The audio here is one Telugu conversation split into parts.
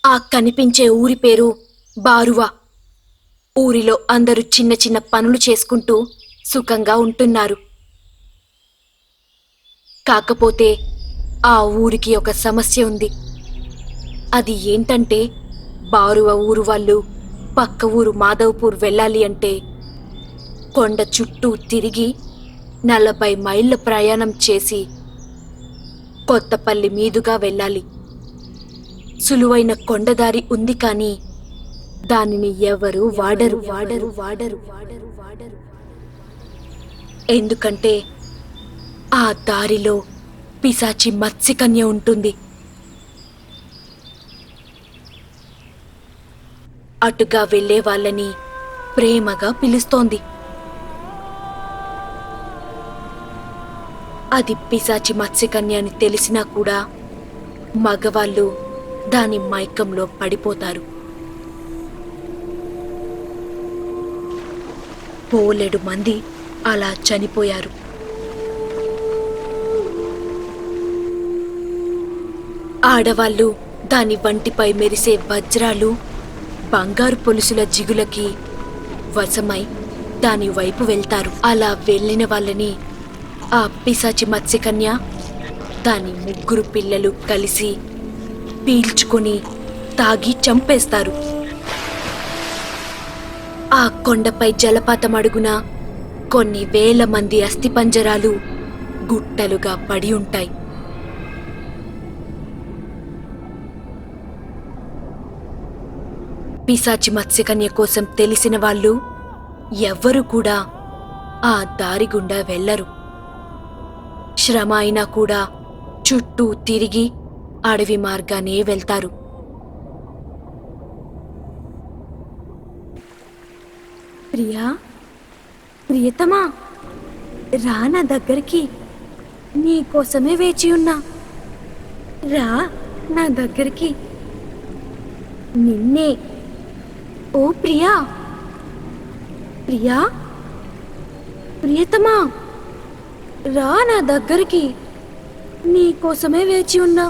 ఆ కనిపించే ఊరి పేరు బారువా. ఊరిలో అందరూ చిన్న చిన్న పనులు చేసుకుంటూ సుఖంగా ఉంటున్నారు. కాకపోతే ఆ ఊరికి ఒక సమస్య ఉంది. అది ఏంటంటే బారువ ఊరు వాళ్ళు పక్క ఊరు మాధవపూర్ వెళ్ళాలి అంటే కొండ చుట్టూ తిరిగి 40 మైళ్ళ ప్రయాణం చేసి కొత్తపల్లి మీదుగా వెళ్ళాలి. సులువైన కొండదారి ఉంది, కానీ దానిని ఎవరు వాడరు. ఎందుకంటే ఆ దారిలో పిశాచి మత్స్యకన్య ఉంటుంది. అటుగా వెళ్లే వాళ్ళని ప్రేమగా పిలుస్తోంది. అది పిశాచి మత్స్యకన్య అని తెలిసినా కూడా మగవాళ్ళు దాని మైకంలో పడిపోతారు. పోలెడు మంది అలా చనిపోయారు. ఆడవాళ్ళు దాని వంటిపై మెరిసే వజ్రాలు, బంగారు పొలుసుల జిగులకి వశమై దాని వైపు వెళ్తారు. అలా వెళ్ళిన వాళ్ళని ఆ పిశాచి మత్స్యకన్య దాని 3 పిల్లలు కలిసి పీల్చుకొని తాగి చంపేస్తారు. ఆ కొండపై జలపాతం అడుగున కొన్ని వేల మంది అస్థిపంజరాలు గుట్టలుగా పడి ఉంటాయి. పిశాచి మత్స్యకన్య కోసం తెలిసిన వాళ్ళు ఎవ్వరూ కూడా ఆ దారి గుండా వెళ్లరు. శ్రమ అయినా కూడా చుట్టూ తిరిగి అడవి మార్గానే వెళ్తారు. ప్రియా, ప్రియతమా, రా నా దగ్గరికి. నీకోసమే వేచి ఉన్నా. రా నా దగ్గరికి. నిన్నే. ఓ ప్రియా, ప్రియా, ప్రియతమా, రా నా దగ్గరికి. నీకోసమే వేచి ఉన్నా.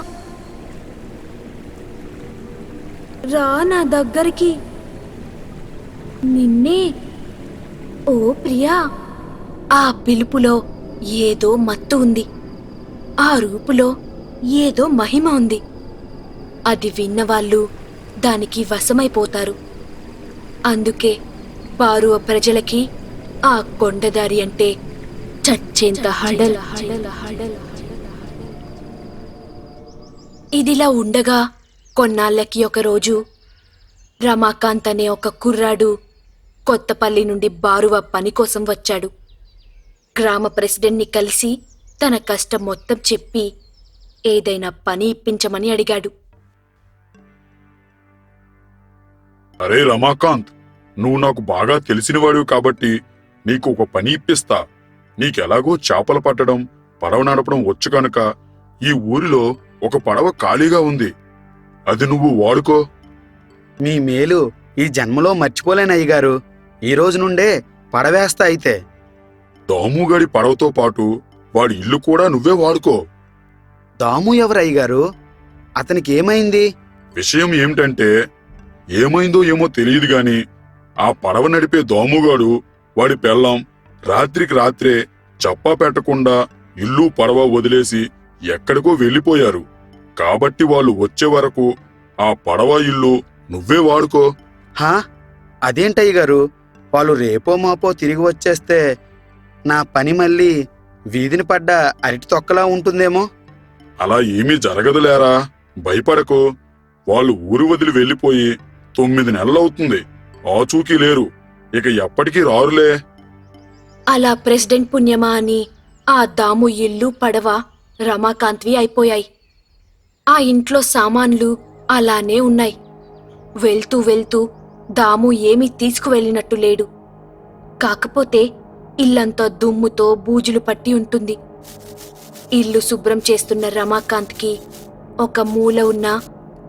రా నా దగ్గరికి. నిన్నే. ఓ ప్రియా. ఆ పిలుపులో ఏదో మత్తు ఉంది. ఆ రూపులో ఏదో మహిమ ఉంది. అది విన్నవాళ్ళు దానికి వశమైపోతారు. అందుకే బారువ ప్రజలకి ఆ కొండదారి అంటే చచ్చేంత హడల్. ఇదిలా ఉండగా కొన్నాళ్ళకి ఒకరోజు రమాకాంత్ అనే ఒక కుర్రాడు కొత్తపల్లి నుండి బారువ పని కోసం వచ్చాడు. గ్రామ ప్రెసిడెంట్ని కలిసి తన కష్టం మొత్తం చెప్పి ఏదైనా పని ఇప్పించమని అడిగాడు. అరే రమాకాంత్, నువ్వు నాకు బాగా తెలిసినవాడివి కాబట్టి నీకు ఒక పని ఇప్పిస్తా. నీకెలాగో చేపలు పట్టడం, పడవ నడపడం వచ్చు కనుక ఈ ఊరిలో ఒక పడవ ఖాళీగా ఉంది. అది నువ్వు వాడుకో. మీ మేలు ఈ జన్మలో మర్చిపోలేను అయ్యగారు. ఈ రోజు నుండే పడవేస్తా. అయితే దాముగాడి పడవతో పాటు వాడి ఇల్లు కూడా నువ్వే వాడుకో. దాము ఎవరు అయ్యగారు? అతనికి ఏమైంది? విషయం ఏమిటంటే, ఏమైందో ఏమో తెలియదు గాని ఆ పడవ నడిపే దాముగాడు వాడి పెళ్ళాం రాత్రికి రాత్రే చప్పా పెట్టకుండా ఇల్లు పడవ వదిలేసి ఎక్కడికో వెళ్ళిపోయారు. కాబట్టి వాళ్ళు వచ్చే వరకు ఆ పడవ ఇల్లు నువ్వే వాడుకో. హా, అదేంటయ్యగారు? వాళ్ళు రేపో మాపో తిరిగి వచ్చేస్తే నా పని మళ్ళీ వీధిని పడ్డ అరటి తొక్కలా ఉంటుందేమో. అలా ఏమీ జరగదులేరా, భయపడకు. వాళ్ళు ఊరు వదిలి వెళ్ళిపోయి 9 నెలలవుతుంది. ఆచూకీ లేరు. ఇక ఎప్పటికీ రారులే. అలా ప్రెసిడెంట్ పుణ్యమా అని ఆ దాము ఇల్లు పడవ రమాకాంత్వి అయిపోయాయి. ఆ ఇంట్లో సామాన్లు అలానే ఉన్నాయి. వెళ్తూ వెళ్తూ దాము ఏమీ తీసుకువెళ్ళినట్టు లేడు. కాకపోతే ఇల్లంతా దుమ్ముతో బూజులు పట్టి ఉంటుంది. ఇల్లు శుభ్రం చేస్తున్న రమాకాంత్కి ఒక మూల ఉన్న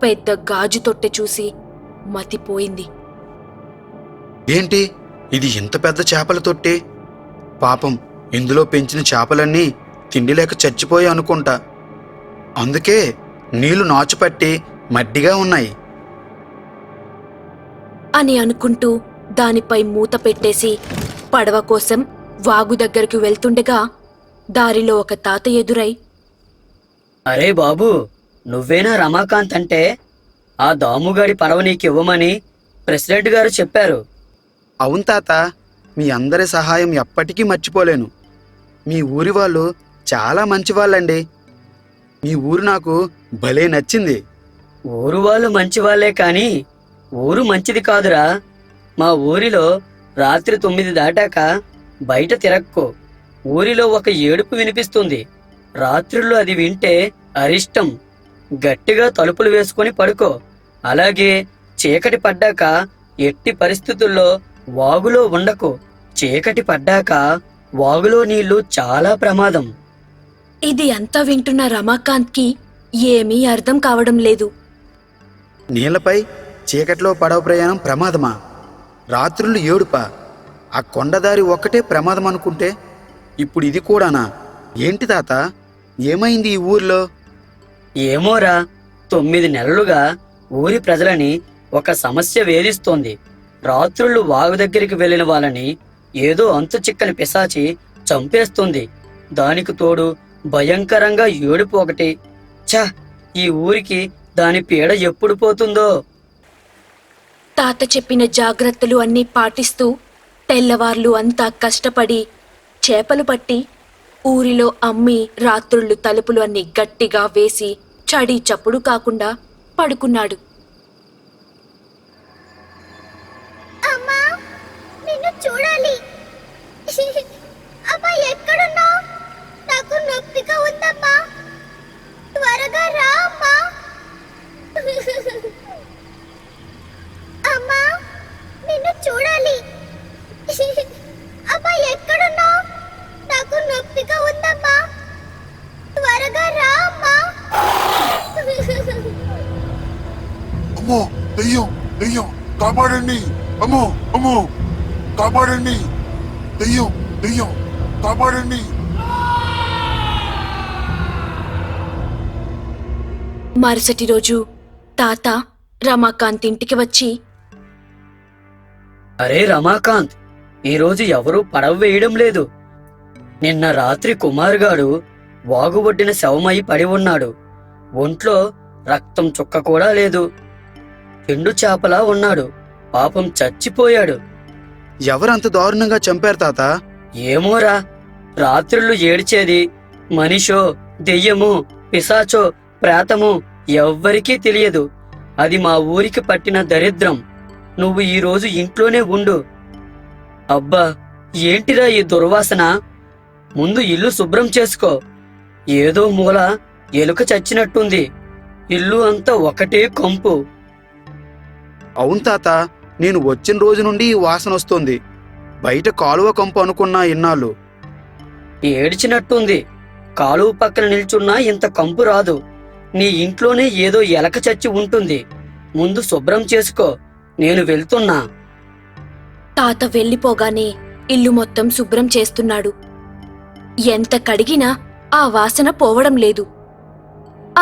పెద్ద గాజు తొట్టె చూసి మతిపోయింది. ఏంటి ఇది? ఇంత పెద్ద చేపల తొట్టి. పాపం, ఇందులో పెంచిన చేపలన్నీ తిండి లేక చచ్చిపోయి అనుకుంటా. అందుకే నీళ్లు నాచుపట్టి మడ్డిగా ఉన్నాయి. అని అనుకుంటూ దానిపై మూత పెట్టేసి పడవ కోసం వాగు దగ్గరకు వెళ్తుండగా దారిలో ఒక తాత ఎదురై, అరే బాబూ, నువ్వేనా రమాకాంత్ అంటే? ఆ దాముగాడి పడవ నీకివ్వమని ప్రెసిడెంట్ గారు చెప్పారు. అవును తాత, మీ అందరి సహాయం ఎప్పటికీ మర్చిపోలేను. మీ ఊరి వాళ్ళు చాలా మంచివాళ్ళండి. మీ ఊరు నాకు భలే నచ్చింది. ఊరు వాళ్ళు మంచివాళ్లే కాని ఊరు మంచిది కాదురా. మా ఊరిలో రాత్రి 9 దాటాక బయట తిరక్కో. ఊరిలో ఒక ఏడుపు వినిపిస్తుంది. రాత్రుల్లో అది వింటే అరిష్టం. గట్టిగా తలుపులు వేసుకొని పడుకో. అలాగే చీకటి పడ్డాక ఎట్టి పరిస్థితుల్లో వాగులో ఉండకు. చీకటి పడ్డాక వాగులో నీళ్లు చాలా ప్రమాదం. ఇది అంతా వింటున్న రమాకాంత్కి ఏమీ అర్థం కావడం లేదు. నీళ్లపై చీకట్లో పడవ ప్రయాణం ప్రమాదమా? రాత్రులు ఏడుపా? ఆ కొండదారి ఒక్కటే ప్రమాదం అనుకుంటే ఇప్పుడు ఇది కూడానా? ఏంటి తాత, ఏమైంది ఈ ఊర్లో? ఏమోరా, 9 నెలలుగా ఊరి ప్రజలని ఒక సమస్య వేధిస్తోంది. రాత్రుళ్ళు వాగు దగ్గరికి వెళ్ళిన వాళ్ళని ఏదో అంతు చిక్కని పిశాచి చంపేస్తుంది. దానికి తోడు భయంకరంగా ఏడుపు ఒకటి. ఛ, ఈ ఊరికి దాని పీడ ఎప్పుడు పోతుందో. తాత చెప్పిన జాగ్రత్తలు అన్నీ పాటిస్తూ తెల్లవార్లు అంతా కష్టపడి చేపలు పట్టి ఊరిలో అమ్మి రాత్రుళ్ళు తలుపులు అన్నీ గట్టిగా వేసి చడి చప్పుడు కాకుండా పడుకున్నాడు. అమ్మా, నిన్ను చూడాలి. అమ్మా, ఎక్కడున్నావు? నాకు నొప్పిగా ఉందమ్మా. త్వరగా రా అమ్మా. అమ్మా, నిన్ను చూడాలి. అమ్మా, ఎక్కడున్నావు? నాకు నొప్పిగా ఉందమ్మా. త్వరగా రా అమ్మా. అమ్మో, దెయ్యం దెయ్యం కాపాడండి! అమ్మో అమ్మో, కాపాడండి! దెయ్యం దెయ్యం కాపాడండి! మరుసటి రోజు తాత రమాకాంత్ ఇంటికి వచ్చి, అరే రమాకాంత్, ఈరోజు ఎవరూ పడవ వేయడం లేదు. నిన్న రాత్రి కుమార్గాడు వాగు ఒడ్డిన శవమై పడి ఉన్నాడు. ఒంట్లో రక్తం చుక్క కూడా లేదు. ఎండు చేపలా ఉన్నాడు. పాపం చచ్చిపోయాడు. ఎవరంత దారుణంగా చంపారు తాత? ఏమోరా, రాత్రుళ్ళు ఏడ్చేది మనిషో దెయ్యమో పిశాచో ప్రేతమో ఎవ్వరికీ తెలియదు. అది మా ఊరికి పట్టిన దరిద్రం. నువ్వు ఈరోజు ఇంట్లోనే ఉండు. అబ్బా, ఏంటిరా ఈ దుర్వాసన? ముందు ఇల్లు శుభ్రం చేసుకో. ఏదో మూల ఎలుక చచ్చినట్టుంది. ఇల్లు అంతా ఒకటే కంపు. అవును తాత, నేను వచ్చిన రోజు నుండి ఈ వాసన వస్తుంది. బయట కాలువ కంపు అనుకున్నా ఇన్నాళ్ళు. ఏడ్చినట్టుంది. కాలువ పక్కన నిల్చున్నా ఇంత కంపు రాదు. నీ ఇంట్లోనే ఏదో ఎలక చచ్చి ఉంటుంది. ముందు శుభ్రం చేసుకో. నేను వెళ్తున్నా. తాత వెళ్ళిపోగానే ఇల్లు మొత్తం శుభ్రం చేస్తున్నాడు. ఎంత కడిగినా ఆ వాసన పోవడం లేదు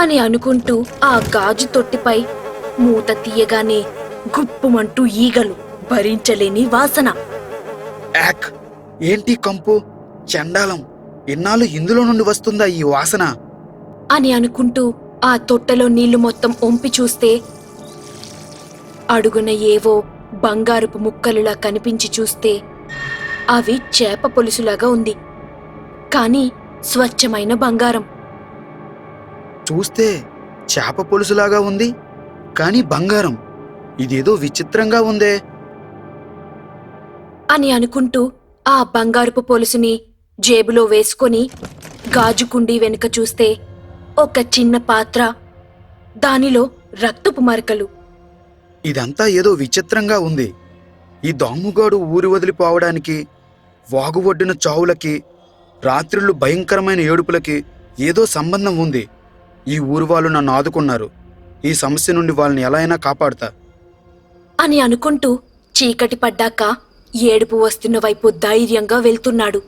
అని అనుకుంటూ ఆ గాజు తొట్టిపై మూత తీయగానే గుప్పుమంటూ ఈగలు, భరించలేని వాసన. యాక్! ఏంటి కంపు? చండాలం! ఇన్నాళ్ళు ఇందులో నుండి వస్తుందా ఈ వాసన? అని అనుకుంటూ ఆ తొట్టెలో నీళ్లు మొత్తం ఒంపి చూస్తే అడుగున ఏవో బంగారుపు ముక్కలులా కనిపించి చూస్తే అవి చేప పులుసులాగా ఉంది. కాని స్వచ్ఛమైన బంగారం. చూస్తే చేప పులుసులాగా ఉంది, కానీ బంగారం. ఇదేదో విచిత్రంగా ఉందే అని అనుకుంటూ ఆ బంగారుపు పొలుసుని జేబులో వేసుకొని గాజు కుండీ వెనుక చూస్తే ఒక చిన్న పాత్ర, దానిలో రక్తపు మరకలు. ఇదంతా ఏదో విచిత్రంగా ఉంది. ఈ దాముగాడు ఊరి వదిలిపోవడానికి, వాగు ఒడ్డిన చావులకి, రాత్రిళ్ళు భయంకరమైన ఏడుపులకి ఏదో సంబంధం ఉంది. ఈ ఊరు వాళ్ళు నన్ను ఆదుకున్నారు. ఈ సమస్య నుండి వాళ్ళని ఎలా అయినా కాపాడుతా అని అనుకుంటూ చీకటి పడ్డాక ఏడుపు వస్తున్న వైపు ధైర్యంగా వెళ్తున్నాడు.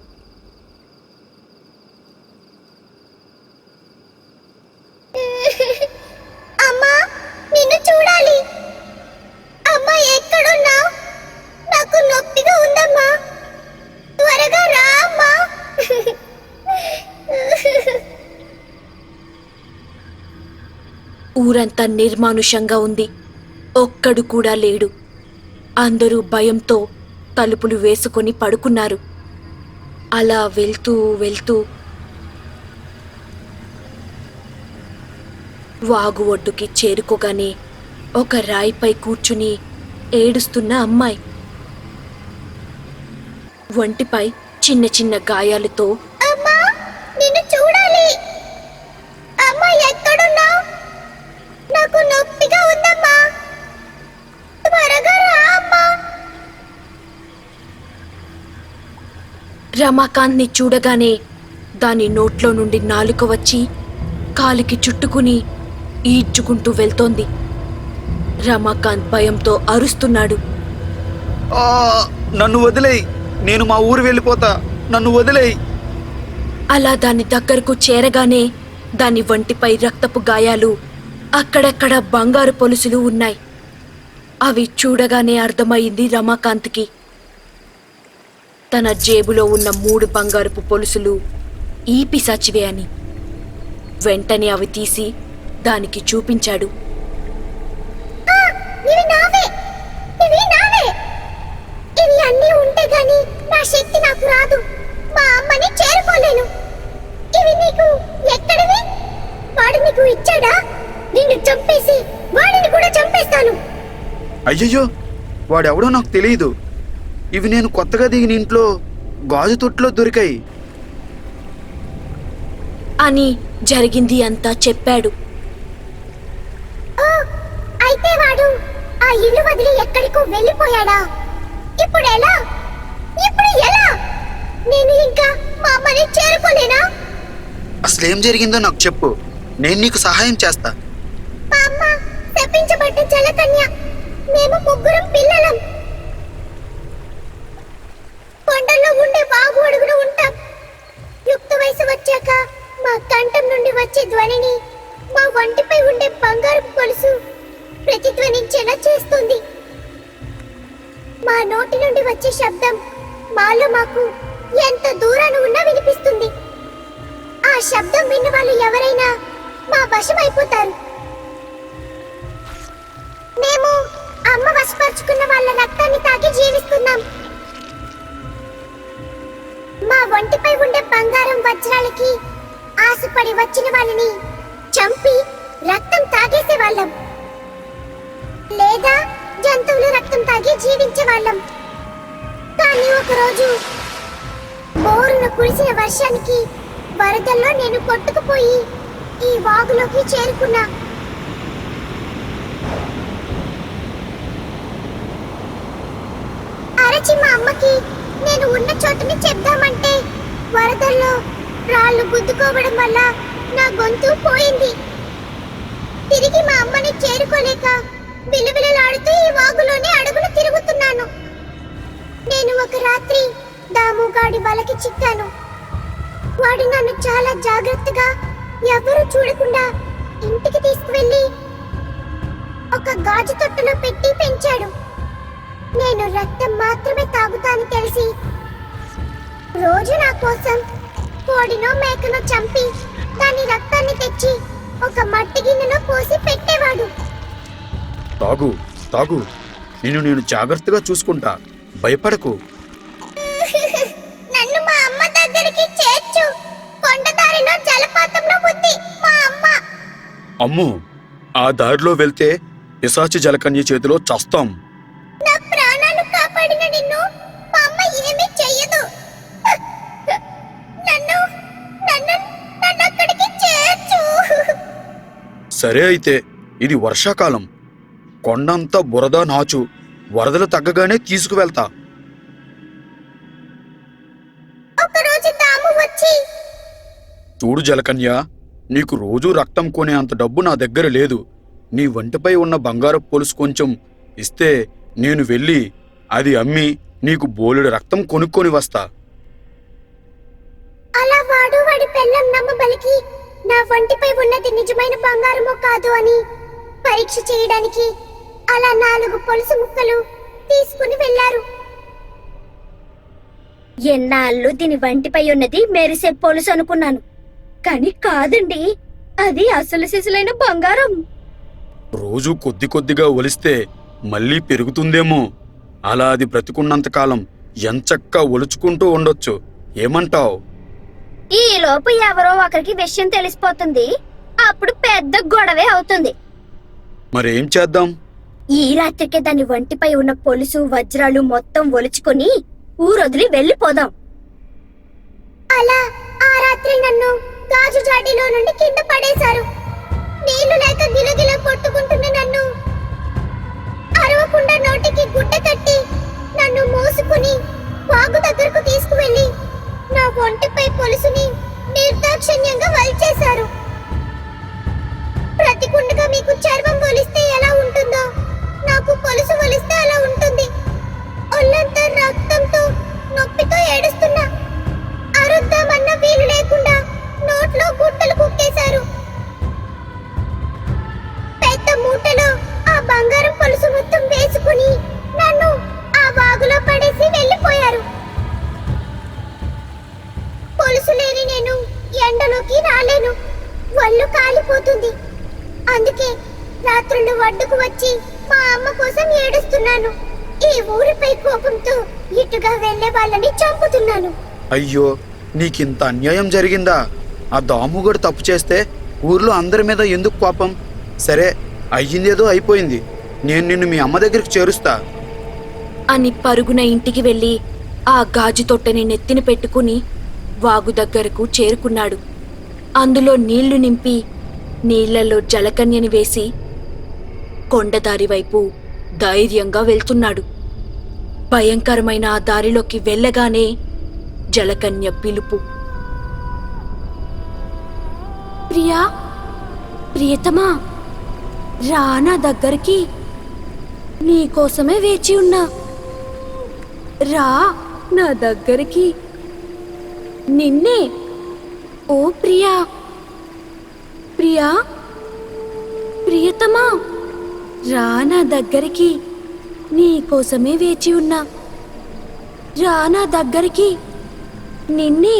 అమ్మా, నిన్ను చూడాలి. అమ్మా, ఎక్కడున్నా? ఊరంతా నిర్మానుషంగా ఉంది. ఒక్కడు కూడా లేడు. అందరూ భయంతో తలుపులు వేసుకొని పడుకున్నారు. అలా వెళ్తూ వెళ్తూ వాగు ఒడ్డుకి చేరుకోగానే ఒక రాయిపై కూర్చుని ఏడుస్తున్న అమ్మాయి, ఒంటిపై చిన్న చిన్న గాయాలతో అమ్మా, నిన్ను చూడాలి. అమ్మా, ఎక్కడున్నావు? నాకు నొప్పిగా ఉందమ్మా. త్వరగా రా అమ్మా. రమాకాంత్ని చూడగానే దాని నోట్లో నుండి నాలుక వచ్చి కాలికి చుట్టుకుని ఈడ్చుకుంటూ వెళ్తోంది. రమాకాంత్ భయంతో అరుస్తున్నాడు. ఆ, నన్ను వదిలేయ్, నేను మా ఊరు వెళ్ళిపోతా, నన్ను వదిలేయ్. అలా దాని దగ్గరకు చేరగానే దాని వంటిపై రక్తపు గాయాలు, అక్కడక్కడ బంగారు పొలుసులు ఉన్నాయి. అవి చూడగానే అర్థమైంది రమాకాంత్కి. తన జేబులో ఉన్న 3 బంగారపు పొలుసులు ఈ పిశాచివే అని. వెంటనే అవి తీసి దానికి చూపించాడు. ఇవి నావే, ఇవి నావే. ఇవి అన్నీ ఉంటే గాని నా శక్తి నాకు రాదు. మా అమ్మని చేరుకోలేను. ఇవి నీకు ఎక్కడివి? వాడు నీకు ఇచ్చాడా? నిన్ను చంపేసి వాడిని కూడా చంపేస్తాను. అయ్యయ్యో, వాడెవడో నాకు తెలియదు. ఇవి నేను కొత్తగా దిగిన ఇంట్లో గాజు తొట్టులో దొరికాయి. అని జరిగింది అంతా చెప్పాడు. ఓ, అయితే వాడు ఆ ఇల్లు వదిలి ఎక్కడికో వెళ్ళిపోయాడా? ఇప్పుడు ఎలా? ఇప్పుడు ఎలా? నేను ఇంకా మా అమ్మని చేరుకోలేనా? అసలేం జరిగిందో నాకు చెప్పు, నేను నీకు సహాయం చేస్తా. మా అమ్మ శపించబడ్డ జలకన్య. మేము 3 పిల్లలం. కొండల్లో ఉండే వాగు అడుగున ఉంటాం. యుక్త వయసు వచ్చాక మా కంఠం నుండి వచ్చే ధ్వనిని మా వంటిపై ఉండే బంగారు పొలుసు ప్రతిధ్వనించేలా చేస్తుంది. మా నోటి నుండి వచ్చే శబ్దం మాలో మాకు ఎంత దూరాన ఉన్నా వినిపిస్తుంది. ఆ శబ్దం విన్న వాళ్ళు ఎవరైనా మా వశం అయిపోతారు. మేము అమ్మ వశపరుచుకున్న వాళ్ళ రక్తాన్ని తాగి జీవిస్తున్నాం. మా ఒంటిపై ఉండే బంగారం వజ్రాలకి ఆశపడి వచ్చిన వాళ్ళని చంపి రక్తం తాగేసే వాళ్ళం, లేదా జంతువులు రక్తం తాగి జీవించే వాళ్ళం. కానీ ఒకరోజు బోరున కురిసిన వర్షానికి వరదల్లో నేను కొట్టుకుపోయి ఈ వాగులోకి చేరుకున్నా. అరచి మా అమ్మకి నేను ఉన్న చోటుని చెప్దామంటే వరదల్లో రాళ్ళు గుద్దుకోవడం వల్ల నా గొంతు పోయింది. తిరిగి మా అమ్మని చేరుకోలేక విలువిలలాడుతూ ఈ వాగులోనే అడుగులు తిరుగుతున్నాను. నేను ఒక రాత్రి దాముగాడి వలకి చిక్కాను. వాడు నన్ను చాలా జాగ్రత్తగా ఎవరు చూడకుండా ఇంటికి తీసుకువెళ్ళి ఒక గాజు తొట్టులో పెట్టి పెంచాడు. నేను రక్తం మాత్రమే తాగుతాను తెలిసి రోజు నా కోసం కోడినో మేకనో చంపి దాని రక్తాన్ని తెచ్చి ఒక మట్టి గిన్నెలో పోసి పెట్టేవాడు. తాగు తాగు, నేను జాగ్రత్తగా చూసుకుంటా, భయపడకు. నన్ను మా అమ్మ దగ్గరికి చేర్చు. కొండదారిలో జలపాతంలో ఉంది మా అమ్మ. అమ్మో, ఆ దారిలో వెళ్తే పిశాచి జలకన్య చేతిలో చస్తాం. నా ప్రాణాలు కాపాడిన నిన్ను మా అమ్మ ఏమీ చెయ్యదు. నన్ను నన్ను నన్ను అక్కడికి చేర్చు. సరే అయితే, ఇది వర్షాకాలం, కొండంతా బురద నాచు, వరదలు తగ్గగానే తీసుకువెళ్తా. ఒకరోజు దాము వచ్చి, చూడు జలకన్య, నీకు రోజూ రక్తం కొనే అంత డబ్బు నా దగ్గర లేదు. నీ వంటిపై ఉన్న బంగారపు పొలుసు కొంచెం ఇస్తే నేను వెళ్ళి అది అమ్మి నీకు బోలెడు రక్తం కొనుక్కొని వస్తా. అలా వాడి పెళ్ళం నమ్మబలికి నా వంటిపై ఉన్నది నిజమైన బంగారమో కాదు అని పరీక్ష చేయడానికి అలా 4 పొలుసు ముక్కలు తీసుకుని వెళ్లారు. ఎన్నాళ్ళు దీని వంటిపై ఉన్నది మెరిసే పొలుసు అనుకున్నాను, కానీ కాదండి, అది అసలు సిసలైన బంగారం. రోజు కొద్ది కొద్దిగా ఒలిస్తే మళ్ళీ పెరుగుతుందేమో. అలా అది బ్రతికున్నంతకాలం ఎంచక్కా ఒలుచుకుంటూ ఉండొచ్చు. ఏమంటావ్? ఈ లోపు ఎవరో ఒకరికి విషయం తెలిసిపోతుంది. అప్పుడు పెద్ద గొడవే అవుతుంది. మరేం చేద్దాం? ఈ రాత్రికే దాని వంటిపై ఉన్న పొలుసు వజ్రాలు మొత్తం ఒలుచుకుని ఊరొదిలి వెళ్ళిపోదాం. అలా ఆ రాత్రి నన్ను గాజు జాడీలో నుండి కింద పడేశారు. నీళ్లు లేక గిలగిల కొట్టుకుంటున్న నన్ను అరవకుండా నోటికి గుడ్డ కట్టి నన్ను మోసుకుని వాగు దగ్గరకు తీసుకువెళ్ళి నా ఒంటిపై పొలుసుని నిర్దాక్షిణ్యంగా వలిచేశారు. ప్రతికుండగా మీకు చర్మం ఒలిస్తే ఎలా ఉంటుందో నాకు పొలుసు ఒలిస్తే అలా ఉంటుంది. ఒళ్ళంతా రక్తంతో నొప్పితో ఏడుస్తున్నా. అరుద్దామన్న వీలు లేకుండా నోట్లో గుట్టలు కుక్కేశారు. పెద్ద మూటలో ఆ బంగారం పొలుసు మొత్తం వేసుకుని నన్ను ఆ వాగులో పడేసి వెళ్ళిపోయారు. పొలుసు లేని నేను ఎండలోకి రాలేను. ఒళ్ళు కాలిపోతుంది. అందుకే రాత్రులు ఒడ్డుకు వచ్చి మా అమ్మ కోసం ఏడుస్తున్నాను. ఈ ఊరిపై కోపంతో ఇటుగా వెళ్లే వాళ్ళని చంపుతున్నాను. అయ్యో, నీకింత అన్యాయం జరిగిందా? ఆ దాముగాడు తప్పు చేస్తే ఊర్లో అందరి మీద ఎందుకు కోపం? సరే, అయ్యిందేదో అయిపోయింది. నేను నిన్ను మీ అమ్మ దగ్గరికి చేరుస్తా అని పరుగున ఇంటికి వెళ్ళి ఆ గాజు తొట్టెని నెత్తిన పెట్టుకుని వాగు దగ్గరకు చేరుకున్నాడు. అందులో నీళ్లు నింపి నీళ్లలో జలకన్యని వేసి కొండదారి వైపు ధైర్యంగా వెళ్తున్నాడు. భయంకరమైన ఆ దారిలోకి వెళ్ళగానే జలకన్య పిలుపు. ప్రియా, ప్రియతమా, రా నా దగ్గరికి. నీకోసమే వేచి ఉన్నా. రా నా దగ్గరికి. నిన్నే. ఓ ప్రియా, ప్రియా, ప్రియతమా, రా నా దగ్గరికి. నీకోసమే వేచి ఉన్నా. రా నా దగ్గరికి. నిన్నే.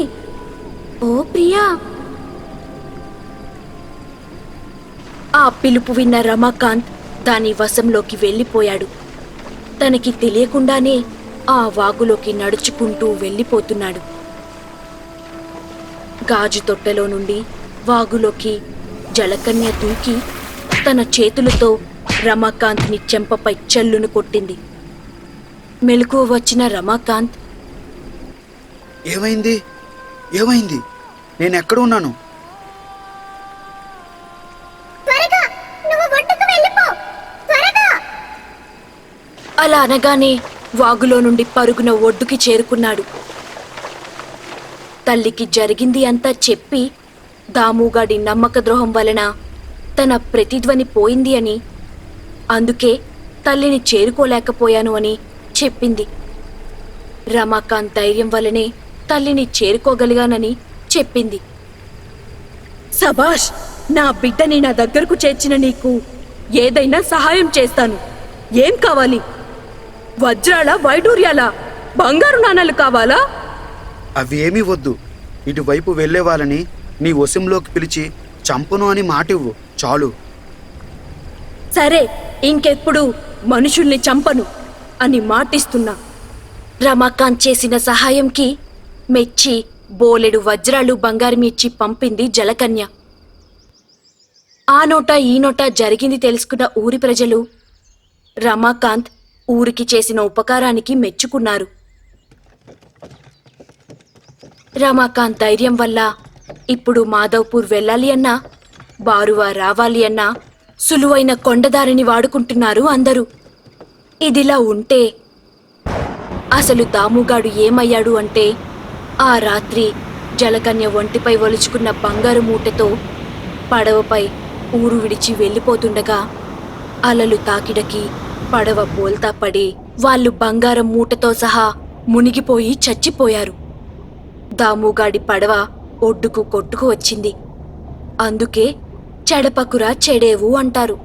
ఓ ప్రియా. ఆ పిలుపు విన్న రమాకాంత్ దాని వశంలోకి వెళ్ళిపోయాడు. తనకి తెలియకుండానే ఆ వాగులోకి నడుచుకుంటూ వెళ్ళిపోతున్నాడు. గాజు తొట్టెలో నుండి వాగులోకి జలకన్య దూకి తన చేతులతో రమాకాంత్ని చెంపపై చెల్లును కొట్టింది. మెలకువ వచ్చిన రమాకాంత్, ఏమైంది? ఏమైంది? నేనెక్కడ ఉన్నాను? త్వరగా నువ్వు ఒడ్డుకు వెళ్ళిపో. త్వరగా. అలా అనగానే వాగులో నుండి పరుగున ఒడ్డుకి చేరుకున్నాడు. తల్లికి జరిగింది అంతా చెప్పి దాముగాడి నమ్మక ద్రోహం వలన తన ప్రతిధ్వని పోయింది అని, అందుకే తల్లిని చేరుకోలేకపోయాను అని చెప్పింది. రమాకాంత్ ధైర్యం వల్లనే తల్లిని చేరుకోగలిగానని చెప్పింది. సబాష్! నా బిడ్డని నా దగ్గరకు చేర్చిన నీకు ఏదైనా సహాయం చేస్తాను. ఏం కావాలి? వజ్రాల, వైడూర్యాల, బంగారు నాణాలు కావాలా? అవి ఏమీ వద్దు. ఇటువైపు వెళ్లే వాళ్ళని నీ వశంలోకి పిలిచి చంపను అని మాటివ్వు చాలు. సరే, ఇంకెప్పుడు మనుషుల్ని చంపను అని మాటిస్తున్నా. రమాకాంత్ చేసిన సహాయంకి మెచ్చి బోలెడు వజ్రాలు, బంగారం ఇచ్చి పంపింది జలకన్య. ఆ నోట ఈ నోట జరిగింది తెలుసుకున్న ఊరి ప్రజలు రమాకాంత్ ఊరికి చేసిన ఉపకారానికి మెచ్చుకున్నారు. రమాకాంత్ ధైర్యం వల్ల ఇప్పుడు మాధవ్పూర్ వెళ్ళాలి అన్నా, బారువా రావాలి అన్నా సులువైన కొండదారిని వాడుకుంటున్నారు అందరూ. ఇదిలా ఉంటే అసలు దాముగాడు ఏమయ్యాడు అంటే, ఆ రాత్రి జలకన్య ఒంటిపై ఒలుచుకున్న బంగారు మూటతో పడవపై ఊరు విడిచి వెళ్ళిపోతుండగా అలలు తాకిడకి పడవ బోల్తా పడి వాళ్ళు బంగారం మూటతో సహా మునిగిపోయి చచ్చిపోయారు. దాముగాడి పడవ ఒడ్డుకు కొట్టుకు వచ్చింది. అందుకే చెడపకురా చెడేవు అంటారు.